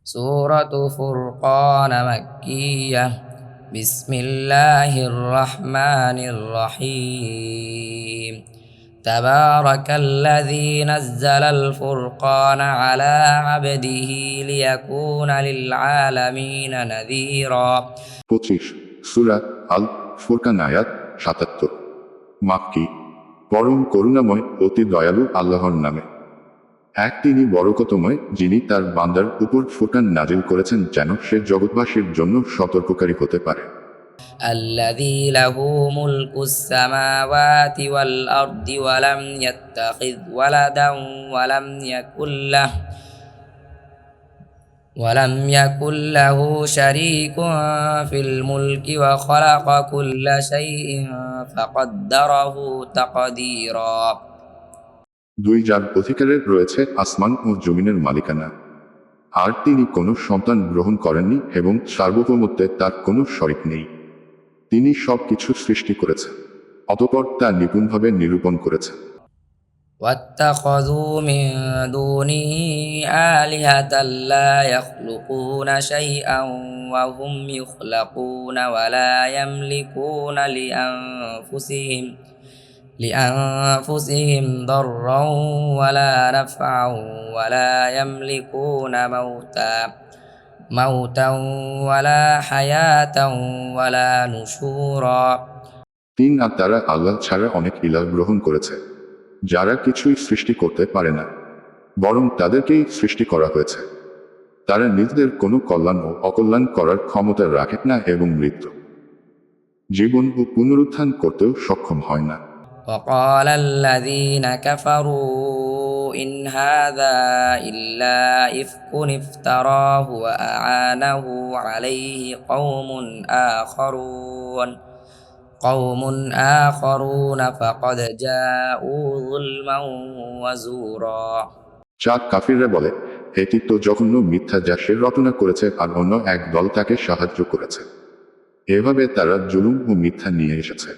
سورة فرقان مكية. بسم الله الرحمن الرحيم. تبارك الذي نزل الفرقان على عبده ليكون للعالمين نذيرا। 25 সূরা আল ফুরকান আয়াত 77। মাক্কি। পরম করুণাময় অতি দয়ালু আল্লাহর নামে। এক তিনি বরকতময়, যিনি তার বান্দার উপর ফুরকান নাজিল করেছেন যেন সে জগৎবাসীর জন্য সতর্ককারী হতে পারে। الذي له ملك السماوات والأرض ولم يتخذ ولدا ولم يكن له شريك في الملك وخلق كل شيء فقدره تقديرا। দুই যার অধিকারের রয়েছে আসমান ও জমিনের মালিকানা, আর তিনি কোনো সন্তান গ্রহণ করেননি এবং সার্বভৌমত্বে তার কোনো শরিক নেই। তিনি সব কিছু সৃষ্টি করেছেন, অতঃপর তা নিপুণভাবে নিরূপণ করেছেন। واتخذوا من دونه آلهة لا يخلقون شيئا وهم يخلقون ولا يملكون لأنفسهم ضرا ولا نفعا ولا يملكون موتا ولا حياة ولا نشورا। তিন আর তারা আল্লাহ ছাড়া অনেক ইলাহ গ্রহণ করেছে, যারা কিছুই সৃষ্টি করতে পারে না, বরং তাদেরকেই সৃষ্টি করা হয়েছে। তারা নিজেদের কোনো কল্যাণ ও অকল্যাণ করার ক্ষমতা রাখে না এবং মৃত্যু, জীবন ও পুনরুত্থান করতেও সক্ষম হয় না। وقال الذين كفروا إن هذا إلا إفك افتراه وأعانه عليه قوم آخرون فقد جاءوا ظلما وزورا। চাঁদ কাফিররা বলে, এটি তো জঘন্য মিথ্যা যা সে রচনা করেছে আর অন্য এক দল তাকে সাহায্য করেছে। এভাবে তারা জুলুম ও মিথ্যা নিয়ে এসেছে।